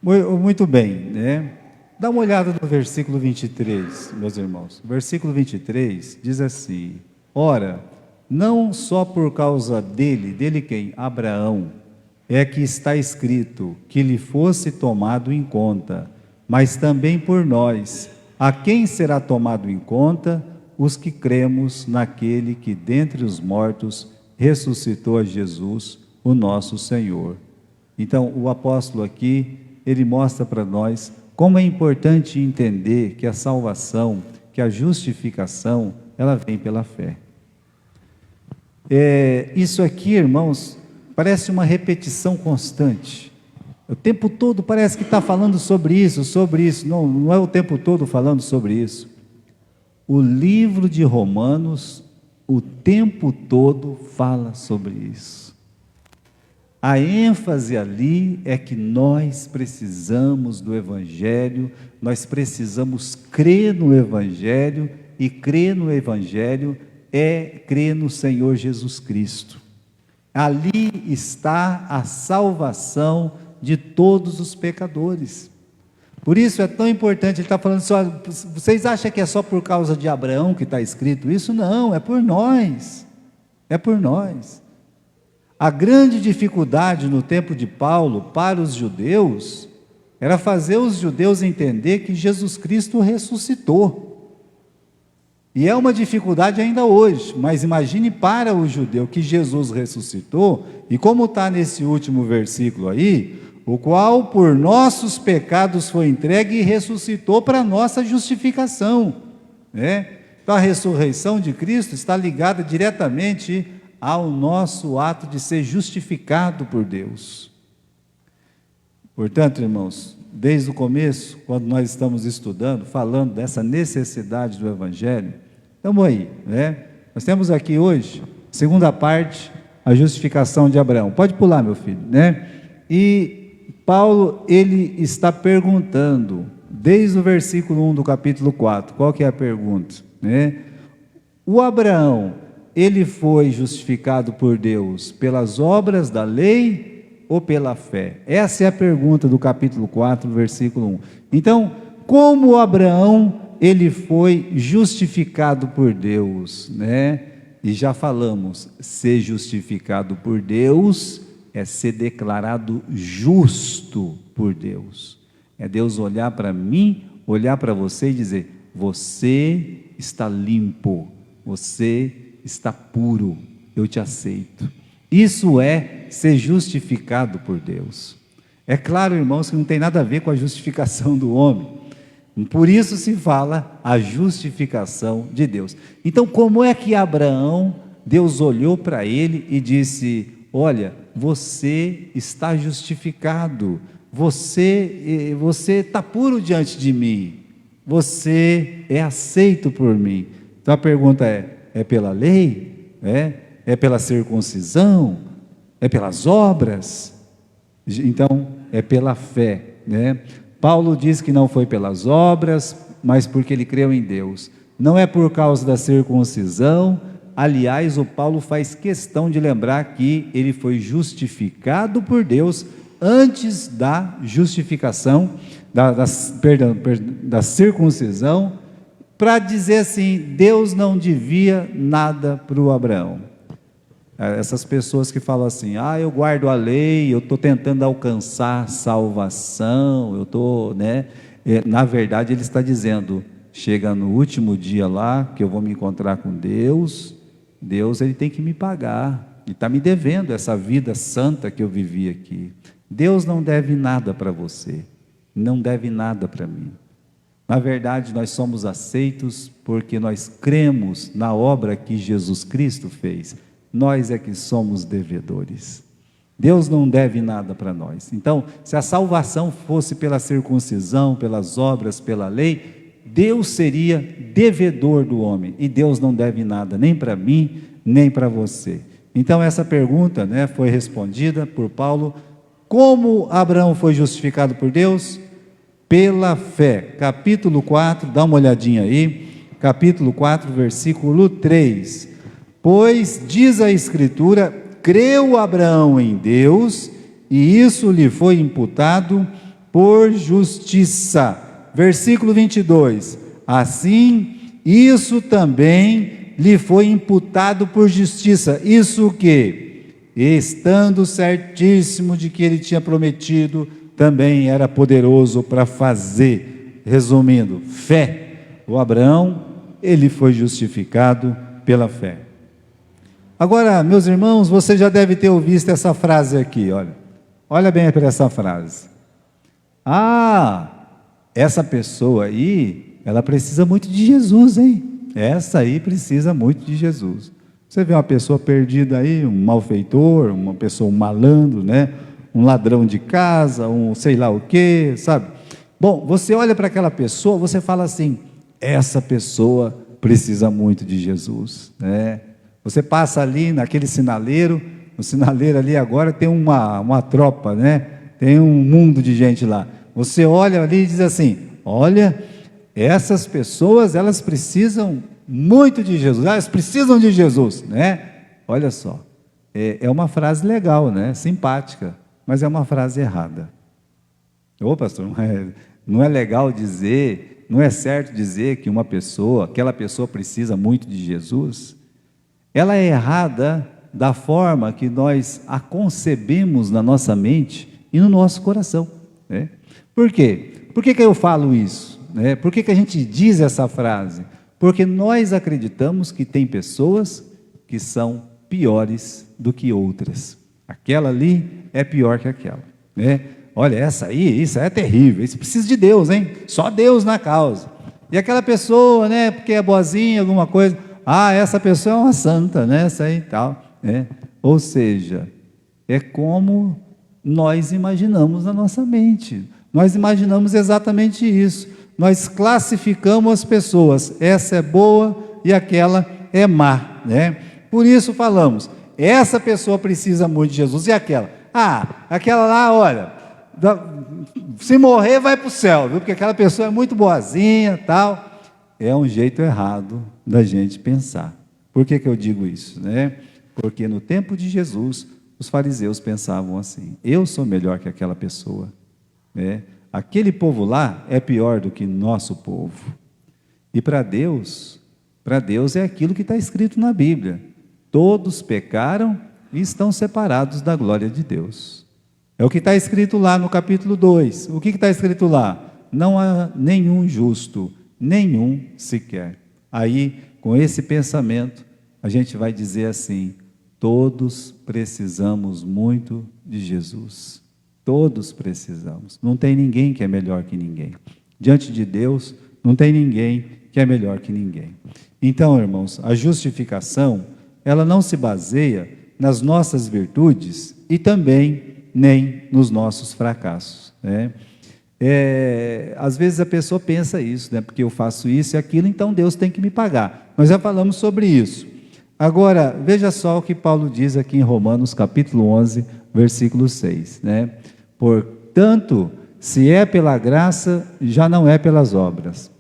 Muito bem, né? Dá uma olhada no versículo 23, meus irmãos. O versículo 23 diz assim: ora, não só por causa dele quem? Abraão, é que está escrito que lhe fosse tomado em conta, mas também por nós, a quem será tomado em conta? Os que cremos naquele que dentre os mortos ressuscitou a Jesus, o nosso Senhor. Então, o apóstolo aqui, ele mostra para nós como é importante entender que a salvação, que a justificação, ela vem pela fé. Isso aqui, irmãos, parece uma repetição constante. O tempo todo parece que está falando sobre isso. Não é o tempo todo falando sobre isso. O livro de Romanos, o tempo todo fala sobre isso. A ênfase ali é que nós precisamos do Evangelho, nós precisamos crer no Evangelho, e crer no Evangelho é crer no Senhor Jesus Cristo. Ali está a salvação de todos os pecadores. Por isso é tão importante, ele está falando só, vocês acham que é só por causa de Abraão que está escrito isso? Não, é por nós, é por nós. A grande dificuldade no tempo de Paulo para os judeus era fazer os judeus entender que Jesus Cristo ressuscitou. E é uma dificuldade ainda hoje, mas imagine para o judeu que Jesus ressuscitou, e como está nesse último versículo aí, o qual por nossos pecados foi entregue e ressuscitou para nossa justificação, né? Então a ressurreição de Cristo está ligada diretamente ao nosso ato de ser justificado por Deus. Portanto, irmãos, desde o começo, quando nós estamos estudando, falando dessa necessidade do Evangelho, estamos aí, né? Nós temos aqui hoje, segunda parte, a justificação de Abraão. Pode pular, meu filho, né? E Paulo, ele está perguntando, desde o versículo 1 do capítulo 4, qual que é a pergunta, né? O Abraão, ele foi justificado por Deus pelas obras da lei ou pela fé? Essa é a pergunta do capítulo 4, versículo 1. Então, como Abraão, ele foi justificado por Deus, né? E já falamos, ser justificado por Deus é ser declarado justo por Deus. É Deus olhar para mim, olhar para você e dizer: você está limpo, você está puro, eu te aceito. Isso é ser justificado por Deus. É claro, irmãos, que não tem nada a ver com a justificação do homem. Por isso se fala a justificação de Deus. Então, como é que Abraão, Deus olhou para ele e disse: olha, você está justificado, você está puro diante de mim, você é aceito por mim. Então a pergunta é pela lei? É pela circuncisão? É pelas obras? Então, é pela fé, né? Paulo diz que não foi pelas obras, mas porque ele creu em Deus. Não é por causa da circuncisão. Aliás, o Paulo faz questão de lembrar que ele foi justificado por Deus antes da justificação, da circuncisão, para dizer assim: Deus não devia nada para o Abraão. Essas pessoas que falam assim: eu guardo a lei, eu estou tentando alcançar salvação, eu estou, né? Na verdade ele está dizendo: chega no último dia lá, que eu vou me encontrar com Deus, ele tem que me pagar, ele está me devendo essa vida santa que eu vivi aqui. Deus não deve nada para você, não deve nada para mim. Na verdade, nós somos aceitos porque nós cremos na obra que Jesus Cristo fez. Nós é que somos devedores. Deus não deve nada para nós. Então, se a salvação fosse pela circuncisão, pelas obras, pela lei, Deus seria devedor do homem. E Deus não deve nada, nem para mim, nem para você. Então, essa pergunta, né, foi respondida por Paulo. Como Abraão foi justificado por Deus? Pela fé. Capítulo 4, dá uma olhadinha aí. Capítulo 4, versículo 3. Pois, diz a Escritura, creu Abraão em Deus, e isso lhe foi imputado por justiça. Versículo 22. Assim, isso também lhe foi imputado por justiça. Isso o quê? Estando certíssimo de que ele tinha prometido, também era poderoso para fazer. Resumindo, fé. O Abraão, ele foi justificado pela fé. Agora, meus irmãos, você já deve ter ouvido essa frase aqui, olha. Olha bem para essa frase. Ah, essa pessoa aí, ela precisa muito de Jesus, hein? Essa aí precisa muito de Jesus. Você vê uma pessoa perdida aí, um malfeitor, uma pessoa, um malandro, né? Um ladrão de casa, um sei lá o quê, sabe? Bom, você olha para aquela pessoa, você fala assim, essa pessoa precisa muito de Jesus, né? Você passa ali naquele sinaleiro, no sinaleiro ali agora tem uma tropa, né? Tem um mundo de gente lá. Você olha ali e diz assim, olha, essas pessoas, elas precisam muito de Jesus, elas precisam de Jesus, né? Olha só, é uma frase legal, né? Simpática, mas é uma frase errada. Ô pastor, não é legal dizer, não é certo dizer que aquela pessoa precisa muito de Jesus. Ela é errada da forma que nós a concebemos na nossa mente e no nosso coração, né? Por quê? Por que eu falo isso? Por que a gente diz essa frase? Porque nós acreditamos que tem pessoas que são piores do que outras. Aquela ali é pior que aquela, né? Olha, isso é terrível, isso precisa de Deus, hein? Só Deus na causa. E aquela pessoa, né, porque é boazinha, alguma coisa, essa pessoa é uma santa, né, essa aí e tal, né? Ou seja, é como nós imaginamos na nossa mente. Nós imaginamos exatamente isso. Nós classificamos as pessoas, essa é boa e aquela é má, né? Por isso falamos, essa pessoa precisa muito de Jesus, e aquela? Aquela lá, olha, se morrer vai para o céu, viu? Porque aquela pessoa é muito boazinha, tal. É um jeito errado da gente pensar. Por que eu digo isso, né? Porque no tempo de Jesus, os fariseus pensavam assim, eu sou melhor que aquela pessoa, né? Aquele povo lá é pior do que nosso povo. E para Deus é aquilo que está escrito na Bíblia. Todos pecaram e estão separados da glória de Deus. É o que está escrito lá no capítulo 2. O que está escrito lá? Não há nenhum justo, nenhum sequer. Aí, com esse pensamento, a gente vai dizer assim, todos precisamos muito de Jesus. Todos precisamos. Não tem ninguém que é melhor que ninguém. Diante de Deus, não tem ninguém que é melhor que ninguém. Então, irmãos, a justificação, ela não se baseia nas nossas virtudes e também nem nos nossos fracassos, né? Às vezes a pessoa pensa isso, né? Porque eu faço isso e aquilo, então Deus tem que me pagar. Nós já falamos sobre isso. Agora, veja só o que Paulo diz aqui em Romanos, capítulo 11, versículo 6, né? Portanto, se é pela graça, já não é pelas obras.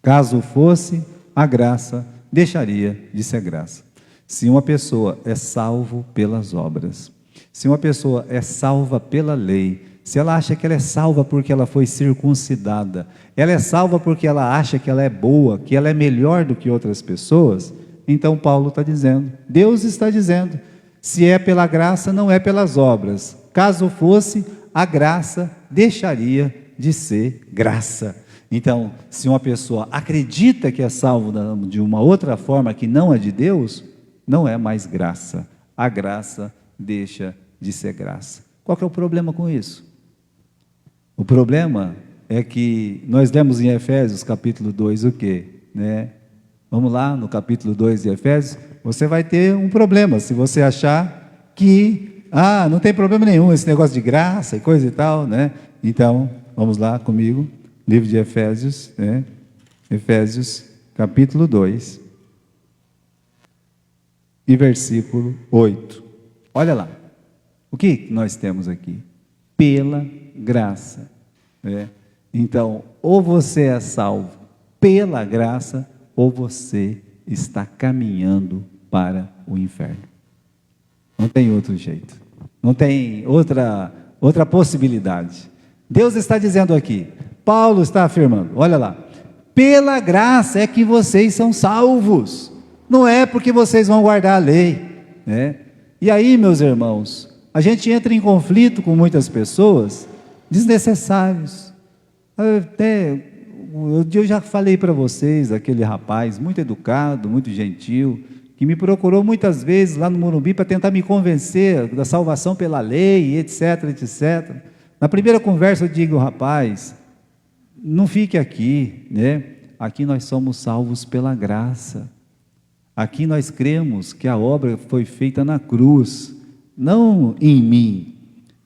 Caso fosse, a graça deixaria de ser graça. Se uma pessoa é salvo pelas obras, se uma pessoa é salva pela lei, se ela acha que ela é salva porque ela foi circuncidada, ela é salva porque ela acha que ela é boa, que ela é melhor do que outras pessoas, então Paulo está dizendo, Deus está dizendo, se é pela graça, não é pelas obras. Caso fosse, a graça deixaria de ser graça. Então, se uma pessoa acredita que é salvo de uma outra forma que não é de Deus, não é mais graça. A graça deixa de ser graça. Qual que é o problema com isso? O problema é que nós lemos em Efésios capítulo 2 o quê? Né? Vamos lá, no capítulo 2 de Efésios, você vai ter um problema, se você achar que, não tem problema nenhum, esse negócio de graça e coisa e tal, né? Então, vamos lá comigo, livro de Efésios, né? Efésios capítulo 2 e versículo 8. Olha lá, o que nós temos aqui? Pela graça, né? Então, ou você é salvo pela graça, ou você está caminhando para o inferno. Não tem outro jeito, não tem outra possibilidade. Deus está dizendo aqui, Paulo está afirmando, olha lá, pela graça é que vocês são salvos, não é porque vocês vão guardar a lei, né? E aí, meus irmãos, a gente entra em conflito com muitas pessoas desnecessários. Eu já falei para vocês, aquele rapaz muito educado, muito gentil, que me procurou muitas vezes lá no Morumbi para tentar me convencer da salvação pela lei, etc, etc. Na primeira conversa eu digo, rapaz, não fique aqui, né? Aqui nós somos salvos pela graça. Aqui nós cremos que a obra foi feita na cruz, não em mim.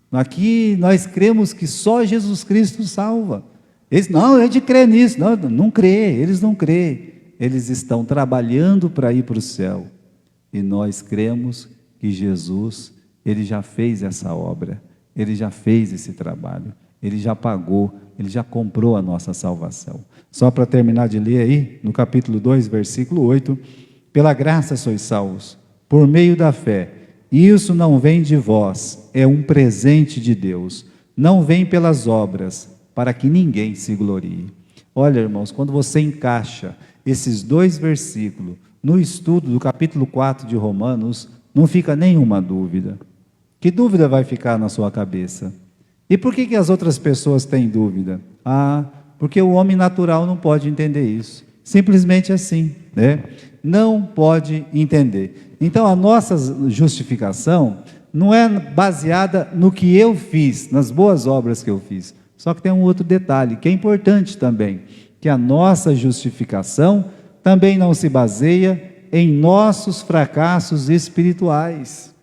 Aqui nós cremos que só Jesus Cristo salva. Eles, não, a gente crê nisso. Não, não crê, eles não crêem. Eles estão trabalhando para ir para o céu. E nós cremos que Jesus, Ele já fez essa obra. Ele já fez esse trabalho. Ele já pagou, Ele já comprou a nossa salvação. Só para terminar de ler aí, no capítulo 2, versículo 8, pela graça sois salvos, por meio da fé. Isso não vem de vós, é um presente de Deus. Não vem pelas obras, para que ninguém se glorie. Olha, irmãos, quando você encaixa esses dois versículos no estudo do capítulo 4 de Romanos, não fica nenhuma dúvida. Que dúvida vai ficar na sua cabeça? E por que as outras pessoas têm dúvida? Porque o homem natural não pode entender isso. Simplesmente assim, né? Não pode entender. Então a nossa justificação não é baseada no que eu fiz, nas boas obras que eu fiz. Só que tem um outro detalhe, que é importante também, que a nossa justificação também não se baseia em nossos fracassos espirituais.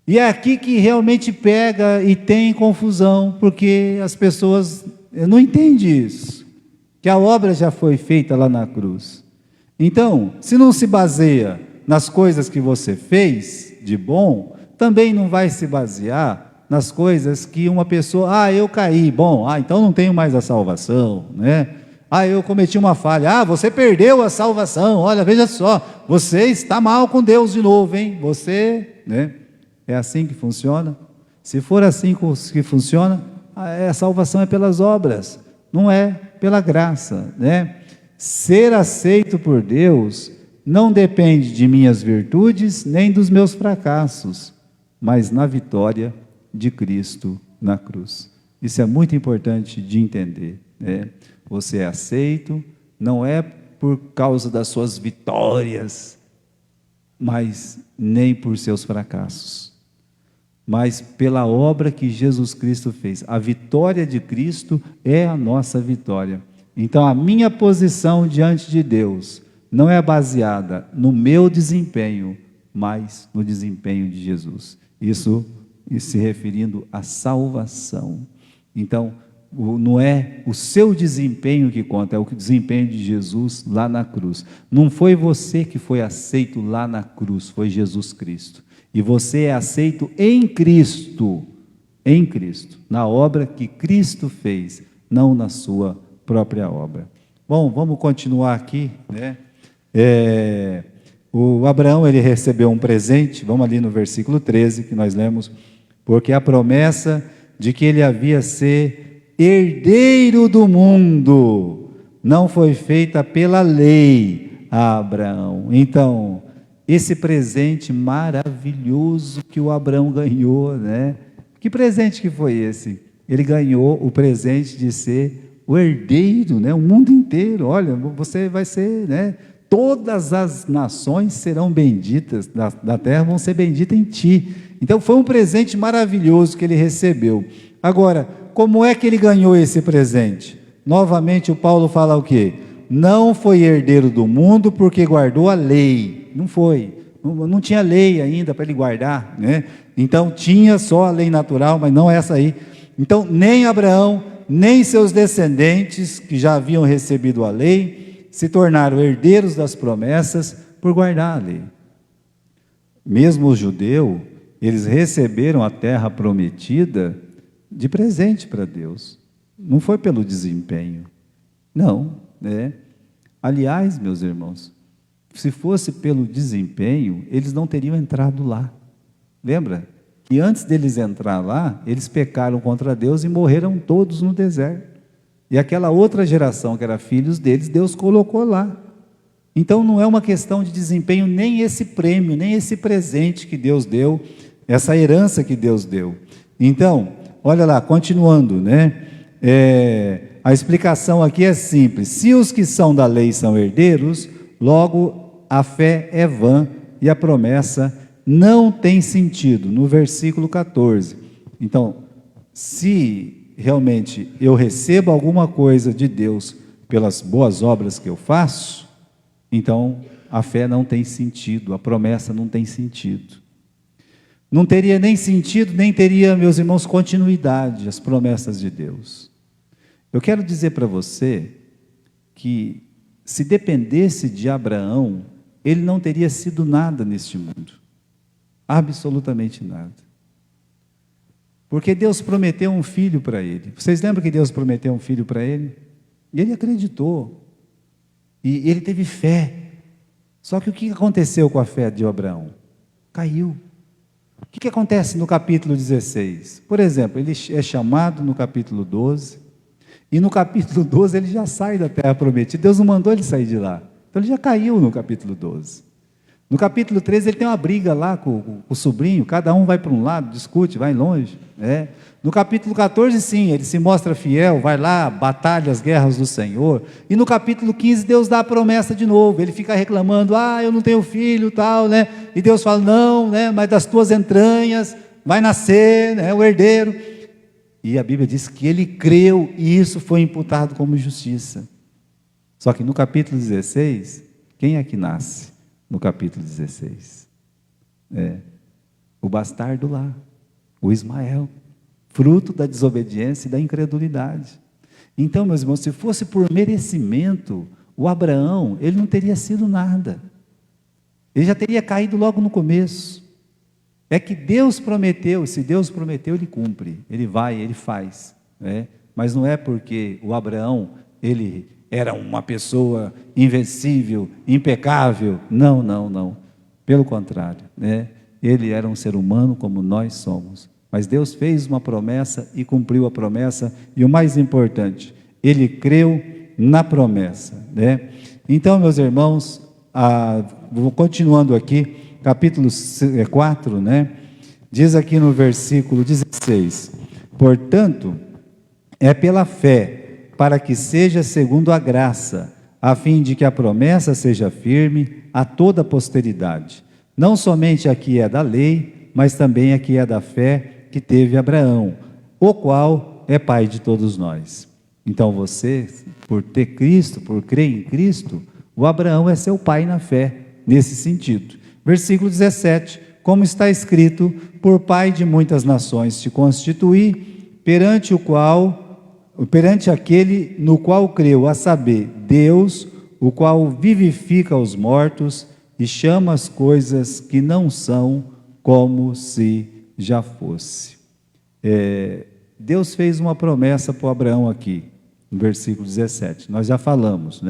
E é aqui que realmente pega e tem confusão, porque as pessoas não entendem isso, que a obra já foi feita lá na cruz. Então, se não se baseia nas coisas que você fez de bom, também não vai se basear nas coisas que uma pessoa, eu caí, então não tenho mais a salvação, né? Eu cometi uma falha, você perdeu a salvação, olha, veja só, você está mal com Deus de novo, hein? Você, né? É assim que funciona? Se for assim que funciona, a salvação é pelas obras, não é pela graça, né? Ser aceito por Deus não depende de minhas virtudes, nem dos meus fracassos, mas na vitória de Cristo na cruz. Isso é muito importante de entender, né? Você é aceito, não é por causa das suas vitórias, mas nem por seus fracassos, mas pela obra que Jesus Cristo fez. A vitória de Cristo é a nossa vitória. Então a minha posição diante de Deus não é baseada no meu desempenho, mas no desempenho de Jesus. Isso se referindo à salvação. Então, não é o seu desempenho que conta, é o desempenho de Jesus lá na cruz. Não foi você que foi aceito lá na cruz, foi Jesus Cristo. E você é aceito em Cristo, na obra que Cristo fez, não na sua própria obra. Bom, vamos continuar aqui, né? O Abraão, ele recebeu um presente, vamos ali no versículo 13, que nós lemos, porque a promessa de que ele havia ser herdeiro do mundo não foi feita pela lei a Abraão. Então, esse presente maravilhoso que o Abraão ganhou, né? Que presente que foi esse? Ele ganhou o presente de ser o herdeiro, né? O mundo inteiro, olha, você vai ser, né? Todas as nações serão benditas da terra, vão ser benditas em ti. Então foi um presente maravilhoso que ele recebeu. Agora, como é que ele ganhou esse presente? Novamente o Paulo fala o quê? Não foi herdeiro do mundo porque guardou a lei. Não foi, não tinha lei ainda para ele guardar, né? Então tinha só a lei natural, mas não essa aí. Então nem Abraão, nem seus descendentes, que já haviam recebido a lei, se tornaram herdeiros das promessas por guardar a lei. Mesmo os judeus, eles receberam a terra prometida de presente para Deus. Não foi pelo desempenho, não, né? Aliás, meus irmãos, se fosse pelo desempenho, eles não teriam entrado lá. Lembra E antes deles entrar lá, eles pecaram contra Deus e morreram todos no deserto. E aquela outra geração, que era filhos deles, Deus colocou lá. Então não é uma questão de desempenho, nem esse prêmio, nem esse presente que Deus deu, essa herança que Deus deu. Então, olha lá, continuando, né? A explicação aqui é simples. Se os que são da lei são herdeiros, logo a fé é vã e a promessa não tem sentido, no versículo 14. Então, se realmente eu recebo alguma coisa de Deus pelas boas obras que eu faço, então a fé não tem sentido, a promessa não tem sentido. Não teria nem sentido, nem teria, meus irmãos, continuidade as promessas de Deus. Eu quero dizer para você que se dependesse de Abraão, ele não teria sido nada neste mundo. Absolutamente nada. Porque Deus prometeu um filho para ele. Vocês lembram que Deus prometeu um filho para ele? E ele acreditou. E ele teve fé. Só que o que aconteceu com a fé de Abraão? Caiu. O que acontece no capítulo 16? Por exemplo, ele é chamado no capítulo 12. E no capítulo 12 ele já sai da terra prometida. Deus não mandou ele sair de lá. Então ele já caiu no capítulo 12. No capítulo 13 ele tem uma briga lá com o sobrinho, cada um vai para um lado, discute, vai longe. No capítulo 14 sim, ele se mostra fiel, vai lá, batalha as guerras do Senhor. E no capítulo 15 Deus dá a promessa de novo, ele fica reclamando, eu não tenho filho, tal, né? E Deus fala, não, né? Mas das tuas entranhas vai nascer, né? O herdeiro. E a Bíblia diz que ele creu e isso foi imputado como justiça. Só que no capítulo 16, quem é que nasce? No capítulo 16, o bastardo lá, o Ismael, fruto da desobediência e da incredulidade. Então, meus irmãos, se fosse por merecimento, o Abraão, ele não teria sido nada, ele já teria caído logo no começo. É que Deus prometeu, e se Deus prometeu, ele cumpre, ele vai, ele faz, mas não é porque o Abraão, ele era uma pessoa invencível, impecável. Não, não, não. Pelo contrário, ele era um ser humano como nós somos. Mas Deus fez uma promessa e cumpriu a promessa. E o mais importante, ele creu na promessa. Então, meus irmãos, continuando aqui, capítulo 4, diz aqui no versículo 16: portanto, é pela fé, para que seja segundo a graça, a fim de que a promessa seja firme a toda a posteridade. Não somente a que é da lei, mas também a que é da fé que teve Abraão, o qual é pai de todos nós. Então você, por ter Cristo, por crer em Cristo, o Abraão é seu pai na fé, nesse sentido. Versículo 17, como está escrito, por pai de muitas nações te constituí, perante aquele no qual creu, a saber, Deus, o qual vivifica os mortos e chama as coisas que não são como se já fosse. Deus fez uma promessa para o Abraão aqui, no versículo 17, nós já falamos,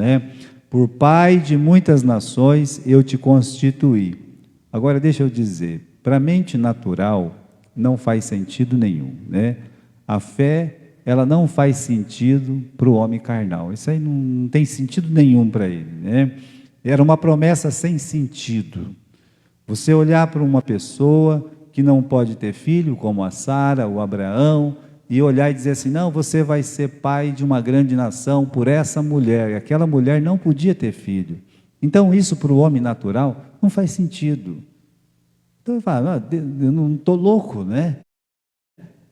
por pai de muitas nações eu te constituí. Agora deixa eu dizer, para a mente natural não faz sentido nenhum, a fé, ela não faz sentido para o homem carnal. Isso aí não tem sentido nenhum para ele, Era uma promessa sem sentido. Você olhar para uma pessoa que não pode ter filho, como a Sara, o Abraão, e olhar e dizer assim, não, você vai ser pai de uma grande nação por essa mulher, e aquela mulher não podia ter filho. Então isso para o homem natural não faz sentido. Então ele fala, eu não estou louco,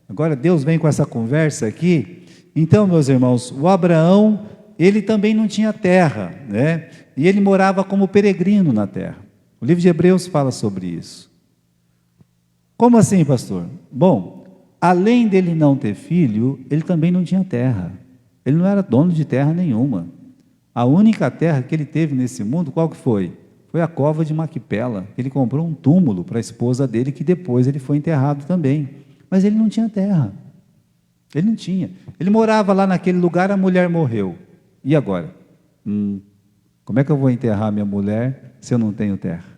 Agora Deus vem com essa conversa aqui. Então, meus irmãos, o Abraão, ele também não tinha terra, e ele morava como peregrino na terra. O livro de Hebreus fala sobre isso. Como assim, pastor? Bom, além dele não ter filho, ele também não tinha terra. Ele não era dono de terra nenhuma. A única terra que ele teve nesse mundo, qual que foi? Foi a cova de Maquipela. Ele comprou um túmulo para a esposa dele, que depois ele foi enterrado também. Mas ele não tinha terra. Ele não tinha. Ele morava lá naquele lugar, a mulher morreu. E agora? Como é que eu vou enterrar minha mulher se eu não tenho terra?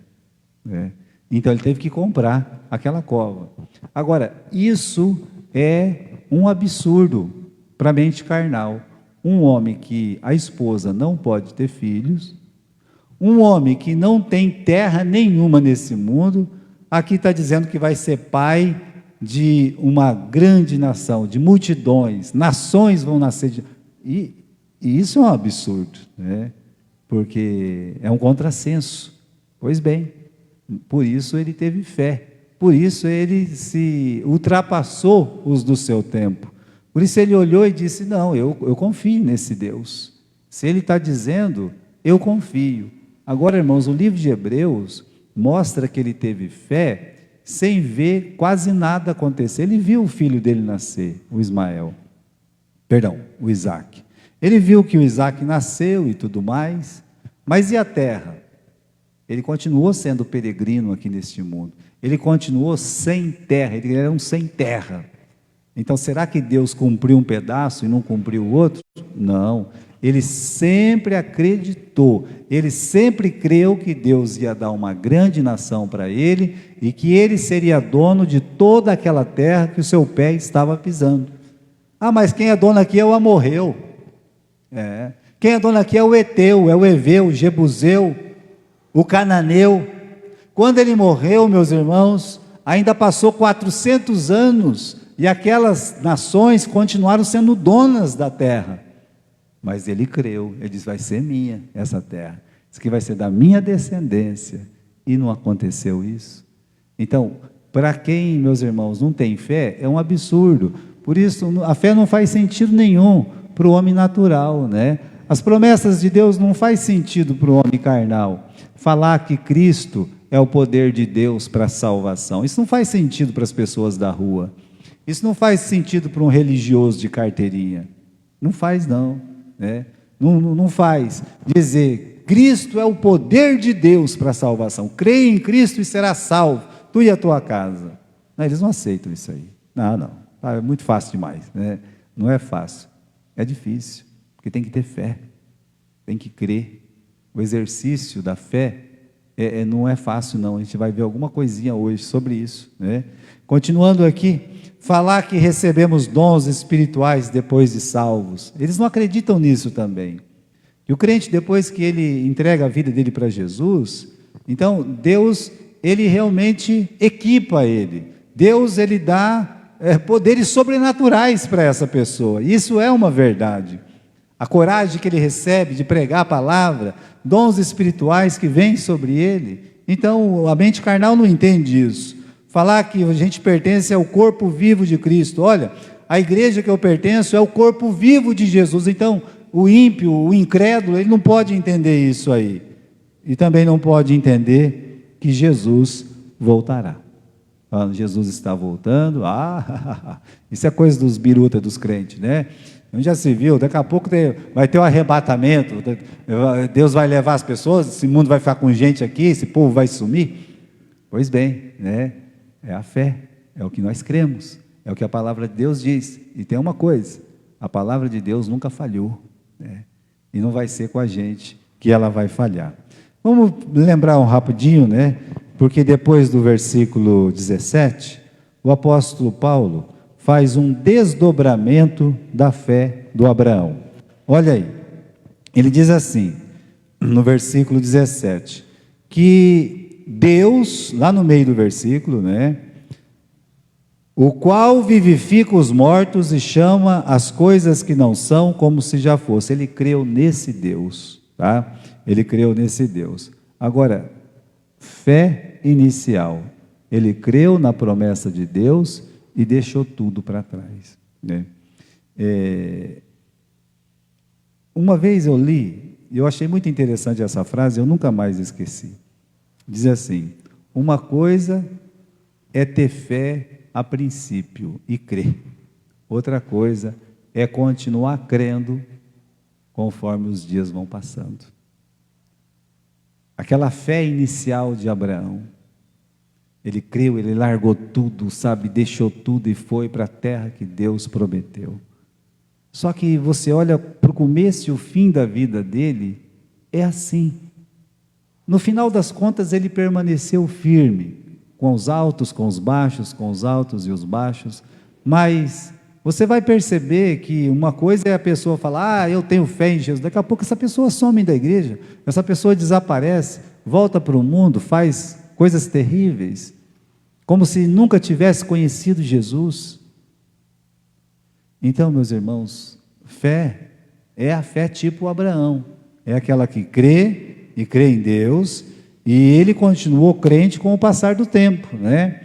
Então ele teve que comprar aquela cova. Agora, isso é um absurdo para a mente carnal. Um homem que a esposa não pode ter filhos, um homem que não tem terra nenhuma nesse mundo, aqui está dizendo que vai ser pai de uma grande nação, de multidões, nações vão nascer e isso é um absurdo, né? Porque é um contrassenso. Pois bem, por isso ele teve fé, por isso ele se ultrapassou os do seu tempo, por isso ele olhou e disse, não, eu confio nesse Deus, se ele está dizendo, eu confio. Agora, irmãos, o livro de Hebreus mostra que ele teve fé, sem ver quase nada acontecer. Ele viu o filho dele nascer, o Isaac. Ele viu que o Isaac nasceu e tudo mais, mas e a terra? Ele continuou sendo peregrino aqui neste mundo. Ele continuou sem terra, ele era um sem terra. Então, será que Deus cumpriu um pedaço e não cumpriu o outro? Não. Ele sempre acreditou, ele sempre creu que Deus ia dar uma grande nação para ele e que ele seria dono de toda aquela terra que o seu pé estava pisando. Ah, mas quem é dono aqui é o amorreu. Quem é dono aqui é o eteu, é o eveu, o jebuseu, o cananeu. Quando ele morreu, meus irmãos, ainda passou 400 anos e aquelas nações continuaram sendo donas da terra. Mas ele creu, ele disse, vai ser minha essa terra, diz que vai ser da minha descendência, e não aconteceu isso. Então, para quem, meus irmãos, não tem fé, é um absurdo. Por isso, a fé não faz sentido nenhum para o homem natural, né? As promessas de Deus não faz sentido para o homem carnal. Falar que Cristo é o poder de Deus para a salvação, isso não faz sentido para as pessoas da rua, isso não faz sentido para um religioso de carteirinha, não faz não. Não faz dizer, Cristo é o poder de Deus para a salvação, creia em Cristo e será salvo, tu e a tua casa. Não, eles não aceitam isso aí, não, é muito fácil demais, né? Não é fácil, é difícil, porque tem que ter fé, tem que crer. O exercício da fé não é fácil não, a gente vai ver alguma coisinha hoje sobre isso, né? Continuando aqui, falar que recebemos dons espirituais depois de salvos, eles não acreditam nisso também. E o crente, depois que ele entrega a vida dele para Jesus, então Deus, ele realmente equipa ele, Deus, ele dá poderes sobrenaturais para essa pessoa, isso é uma verdade. A coragem que ele recebe de pregar a palavra, dons espirituais que vêm sobre ele, então a mente carnal não entende isso. Falar que a gente pertence ao corpo vivo de Cristo, olha, a igreja que eu pertenço é o corpo vivo de Jesus, então o ímpio, o incrédulo, ele não pode entender isso aí, e também não pode entender que Jesus voltará. Jesus está voltando, isso é coisa dos biruta dos crentes, né? Não já se viu, daqui a pouco vai ter um arrebatamento, Deus vai levar as pessoas, esse mundo vai ficar com gente aqui, esse povo vai sumir. Pois bem, né? É a fé, é o que nós cremos, é o que a palavra de Deus diz. E tem uma coisa, a palavra de Deus nunca falhou, né? E não vai ser com a gente que ela vai falhar. Vamos lembrar um rapidinho, né? Porque depois do versículo 17, o apóstolo Paulo faz um desdobramento da fé do Abraão. Olha aí, ele diz assim, no versículo 17, que Deus, lá no meio do versículo, né? O qual vivifica os mortos e chama as coisas que não são como se já fosse. Ele creu nesse Deus, tá? Ele creu nesse Deus. Agora, fé inicial. Ele creu na promessa de Deus e deixou tudo para trás, né? Uma vez eu li, e eu achei muito interessante essa frase, eu nunca mais esqueci. Diz assim, uma coisa é ter fé a princípio e crer, outra coisa é continuar crendo conforme os dias vão passando. Aquela fé inicial de Abraão, ele creu, ele largou tudo, sabe, deixou tudo e foi para a terra que Deus prometeu. Só que você olha para o começo e o fim da vida dele, é assim. No final das contas ele permaneceu firme, com os altos, com os baixos, com os altos e os baixos, mas você vai perceber que uma coisa é a pessoa falar, eu tenho fé em Jesus, daqui a pouco essa pessoa some da igreja, essa pessoa desaparece, volta para o mundo, faz coisas terríveis, como se nunca tivesse conhecido Jesus. Então, meus irmãos, fé é a fé tipo Abraão, é aquela que crê e crê em Deus, e ele continuou crente com o passar do tempo, né?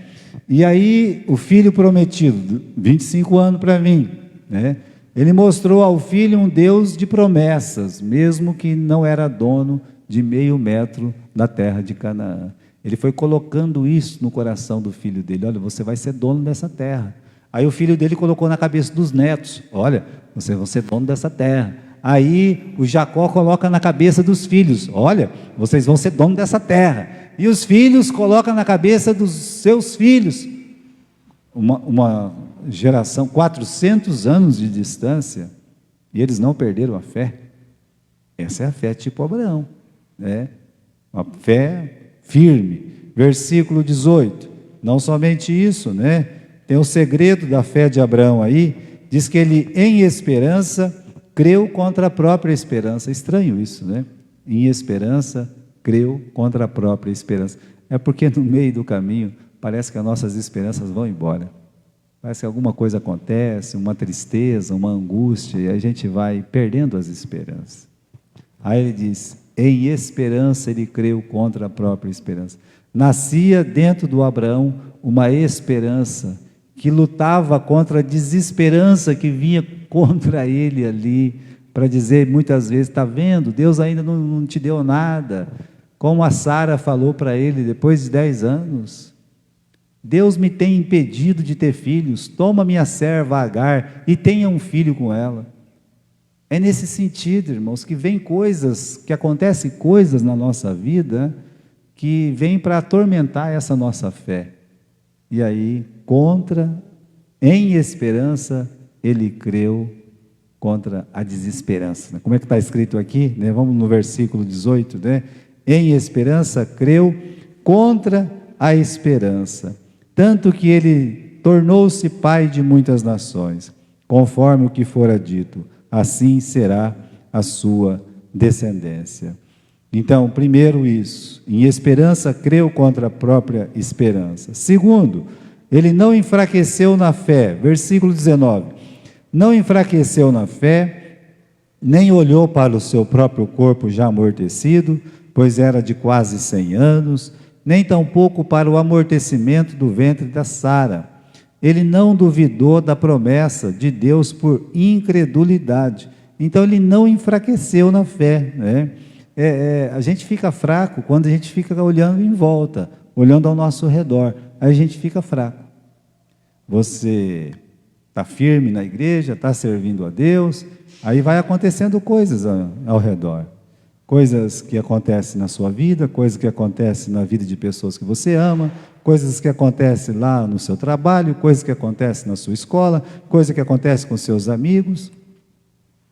E aí o filho prometido, 25 anos para mim, né? Ele mostrou ao filho um Deus de promessas, mesmo que não era dono de meio metro da terra de Canaã. Ele foi colocando isso no coração do filho dele, olha, você vai ser dono dessa terra. Aí o filho dele colocou na cabeça dos netos, olha, vocês vão ser dono dessa terra. Aí o Jacó coloca na cabeça dos filhos, olha, vocês vão ser dono dessa terra. E os filhos colocam na cabeça dos seus filhos. Uma geração, 400 anos de distância, e eles não perderam a fé. Essa é a fé tipo Abraão, né? Uma fé firme. Versículo 18, não somente isso, né? Tem o segredo da fé de Abraão aí, diz que ele em esperança creu contra a própria esperança. Estranho isso, né? Em esperança, creu contra a própria esperança. É porque no meio do caminho, parece que as nossas esperanças vão embora. Parece que alguma coisa acontece, uma tristeza, uma angústia, e a gente vai perdendo as esperanças. Aí ele diz, em esperança ele creu contra a própria esperança. Nascia dentro do Abraão uma esperança que lutava contra a desesperança que vinha contra ele ali, para dizer muitas vezes, está vendo, Deus ainda não te deu nada, como a Sara falou para ele depois de 10 anos, Deus me tem impedido de ter filhos, toma minha serva Agar e tenha um filho com ela. É nesse sentido, irmãos, que vem coisas, que acontecem coisas na nossa vida, que vêm para atormentar essa nossa fé, e aí, em esperança, ele creu contra a desesperança. Como é que está escrito aqui? Né? Vamos no versículo 18, né? Em esperança, creu contra a esperança, tanto que ele tornou-se pai de muitas nações, conforme o que fora dito, assim será a sua descendência. Então, primeiro isso, em esperança creu contra a própria esperança. Segundo, ele não enfraqueceu na fé, versículo 19, não enfraqueceu na fé, nem olhou para o seu próprio corpo já amortecido, pois era de quase 100 anos, nem tampouco para o amortecimento do ventre da Sara. Ele não duvidou da promessa de Deus por incredulidade, então ele não enfraqueceu na fé, né? A gente fica fraco quando a gente fica olhando em volta, olhando ao nosso redor, aí a gente fica fraco. Você está firme na igreja, está servindo a Deus, aí vai acontecendo coisas ao redor, coisas que acontecem na sua vida, coisas que acontecem na vida de pessoas que você ama, coisas que acontecem lá no seu trabalho, coisas que acontecem na sua escola, coisas que acontecem com seus amigos,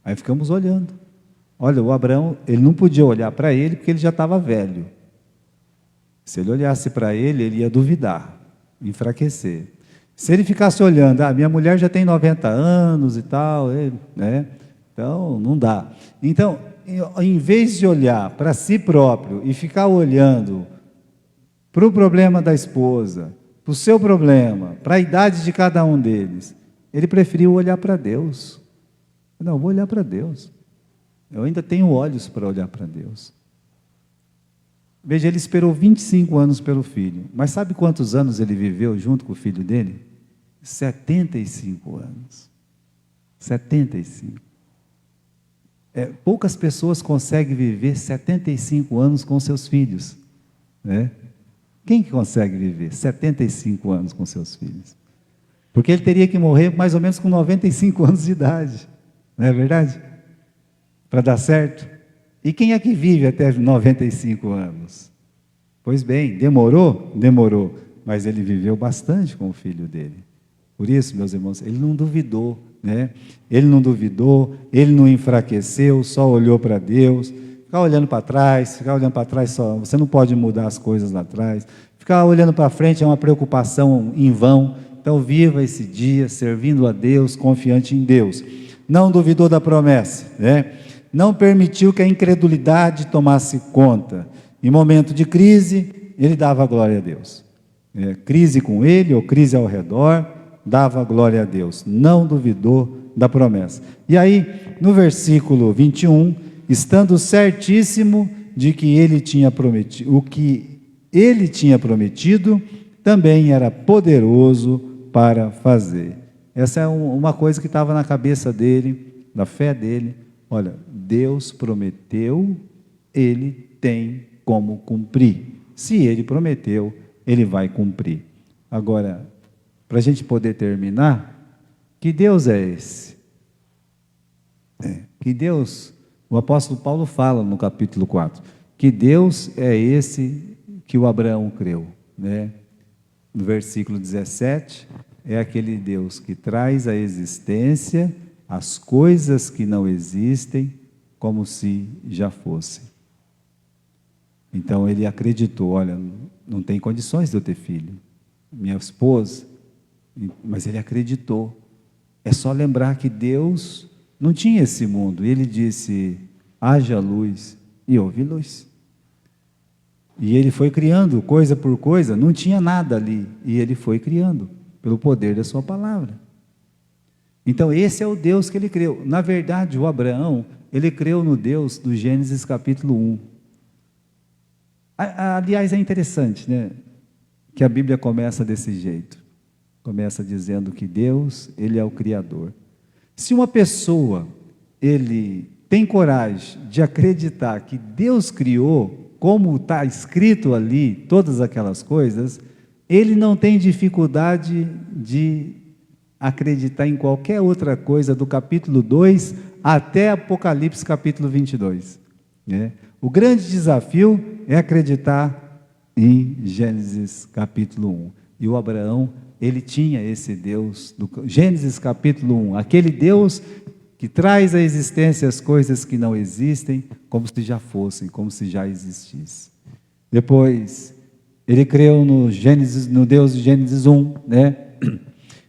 aí ficamos olhando. Olha, o Abraão, ele não podia olhar para ele porque ele já estava velho. Se ele olhasse para ele, ele ia duvidar, enfraquecer. Se ele ficasse olhando, minha mulher já tem 90 anos e tal, né? Então não dá. Então, em vez de olhar para si próprio e ficar olhando para o problema da esposa, para o seu problema, para a idade de cada um deles, ele preferiu olhar para Deus. Não, vou olhar para Deus. Eu ainda tenho olhos para olhar para Deus. Veja, ele esperou 25 anos pelo filho. Mas sabe quantos anos ele viveu junto com o filho dele? 75 anos. 75. Poucas pessoas conseguem viver 75 anos com seus filhos, né? Quem que consegue viver 75 anos com seus filhos? Porque ele teria que morrer mais ou menos com 95 anos de idade. Não é verdade? Para dar certo? E quem é que vive até 95 anos? Pois bem, demorou? Demorou, mas ele viveu bastante com o filho dele. Por isso, meus irmãos, ele não duvidou, né? Ele não duvidou, ele não enfraqueceu, só olhou para Deus. Ficar olhando para trás só, você não pode mudar as coisas lá atrás. Ficar olhando para frente é uma preocupação em vão. Então viva esse dia servindo a Deus, confiante em Deus. Não duvidou da promessa, né? Não permitiu que a incredulidade tomasse conta. Em momento de crise, ele dava glória a Deus. Crise com ele ou crise ao redor, dava glória a Deus. Não duvidou da promessa. E aí, no versículo 21, estando certíssimo de que ele tinha prometido, o que ele tinha prometido, também era poderoso para fazer. Essa é uma coisa que estava na cabeça dele, na fé dele. Olha, Deus prometeu, ele tem como cumprir. Se ele prometeu, ele vai cumprir. Agora, para a gente poder terminar, que Deus é esse? Que Deus, o apóstolo Paulo fala no capítulo 4, que Deus é esse que o Abraão creu, né? No versículo 17, é aquele Deus que traz à existência as coisas que não existem como se já fossem. Então ele acreditou, olha, não tem condições de eu ter filho, minha esposa, mas ele acreditou. É só lembrar que Deus não tinha esse mundo, e ele disse, haja luz, e houve luz. E ele foi criando coisa por coisa, não tinha nada ali, e ele foi criando, pelo poder da sua palavra. Então esse é o Deus que ele creu. Na verdade, o Abraão, ele creu no Deus do Gênesis capítulo 1. Aliás, é interessante, né? Que a Bíblia começa desse jeito. Começa dizendo que Deus, ele é o Criador. Se uma pessoa, ele tem coragem de acreditar que Deus criou, como está escrito ali, todas aquelas coisas, ele não tem dificuldade de acreditar em qualquer outra coisa do capítulo 2 até Apocalipse capítulo 22. Né? O grande desafio é acreditar em Gênesis capítulo 1. E o Abraão, ele tinha esse Deus, do Gênesis capítulo 1, aquele Deus que traz à existência as coisas que não existem, como se já fossem, como se já existissem. Depois, ele creu no Deus de Gênesis 1, né?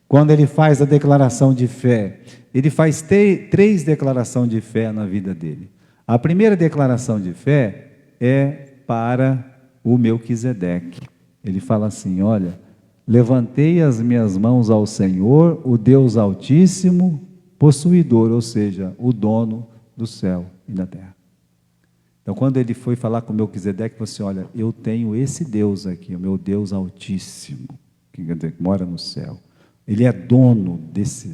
Quando ele faz a declaração de fé, ele faz três declarações de fé na vida dele. A primeira declaração de fé é para o Melquisedeque. Ele fala assim, olha, levantei as minhas mãos ao Senhor, o Deus Altíssimo, possuidor, ou seja, o dono do céu e da terra. Então, quando ele foi falar com Melquisedeque, ele falou assim, olha, eu tenho esse Deus aqui, o meu Deus Altíssimo, que mora no céu. Ele é dono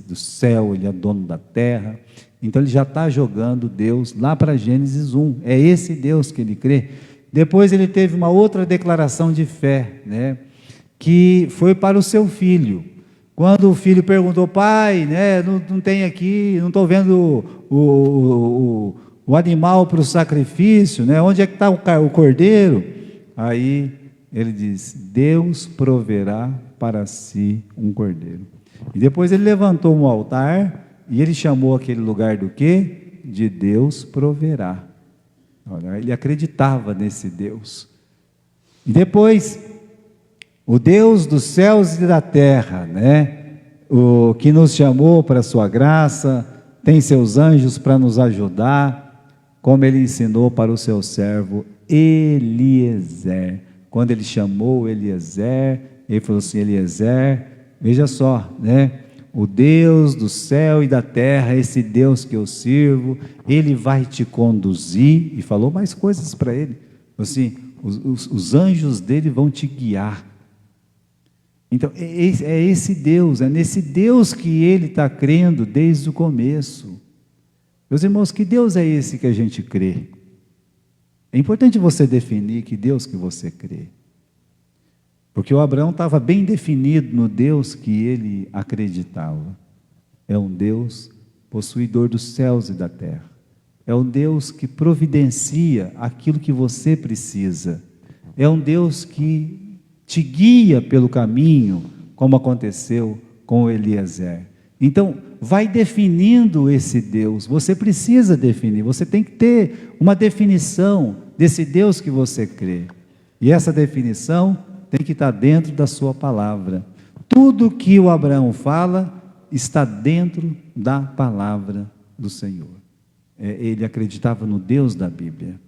do céu, ele é dono da terra. Então, ele já está jogando Deus lá para Gênesis 1. É esse Deus que ele crê. Depois, ele teve uma outra declaração de fé, né, que foi para o seu filho. Quando o filho perguntou, pai, né, não tem aqui, não estou vendo o animal para o sacrifício, né, onde é que está o cordeiro? Aí ele diz, Deus proverá para si um cordeiro. E depois ele levantou um altar e ele chamou aquele lugar do quê? De Deus proverá. Olha, ele acreditava nesse Deus. E depois, o Deus dos céus e da terra, né? O que nos chamou para a sua graça, tem seus anjos para nos ajudar, como ele ensinou para o seu servo Eliezer. Quando ele chamou Eliezer, ele falou assim, Eliezer, veja só, né? O Deus do céu e da terra, esse Deus que eu sirvo, ele vai te conduzir, e falou mais coisas para ele, assim, os anjos dele vão te guiar. Então, é esse Deus, é nesse Deus que ele está crendo desde o começo. Meus irmãos, que Deus é esse que a gente crê? É importante você definir que Deus que você crê. Porque o Abraão estava bem definido no Deus que ele acreditava. É um Deus possuidor dos céus e da terra. É um Deus que providencia aquilo que você precisa. É um Deus que te guia pelo caminho, como aconteceu com Eliezer. Então, vai definindo esse Deus. Você precisa definir, você tem que ter uma definição desse Deus que você crê. E essa definição tem que estar dentro da sua palavra. Tudo que o Abraão fala está dentro da palavra do Senhor. Ele acreditava no Deus da Bíblia.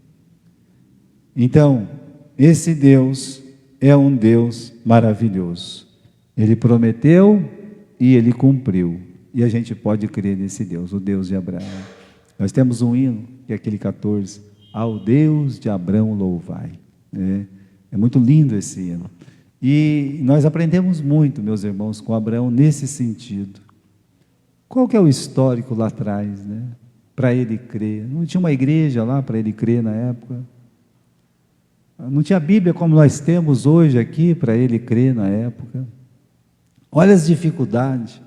Então, esse Deus é um Deus maravilhoso. Ele prometeu e Ele cumpriu. E a gente pode crer nesse Deus, o Deus de Abraão. Nós temos um hino, que é aquele 14, ao Deus de Abraão louvai. É muito lindo esse hino. E nós aprendemos muito, meus irmãos, com Abraão nesse sentido. Qual que é o histórico lá atrás, né? Para ele crer? Não tinha uma igreja lá para ele crer na época. Não tinha Bíblia como nós temos hoje aqui para ele crer na época. Olha as dificuldades.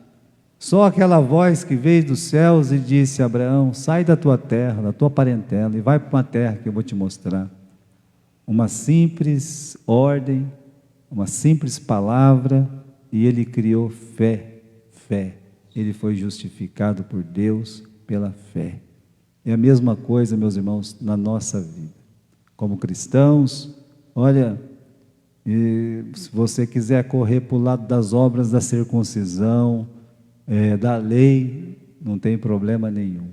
Só aquela voz que veio dos céus e disse a Abraão: sai da tua terra, da tua parentela e vai para uma terra que eu vou te mostrar. Uma simples ordem, uma simples palavra, e ele criou fé. Ele foi justificado por Deus pela fé. É a mesma coisa, meus irmãos, na nossa vida. Como cristãos, olha, se você quiser correr para o lado das obras da circuncisão, da lei, não tem problema nenhum.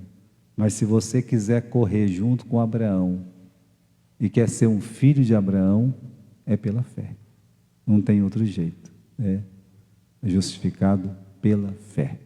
Mas se você quiser correr junto com Abraão e quer ser um filho de Abraão, é pela fé. Não tem outro jeito. É justificado pela fé.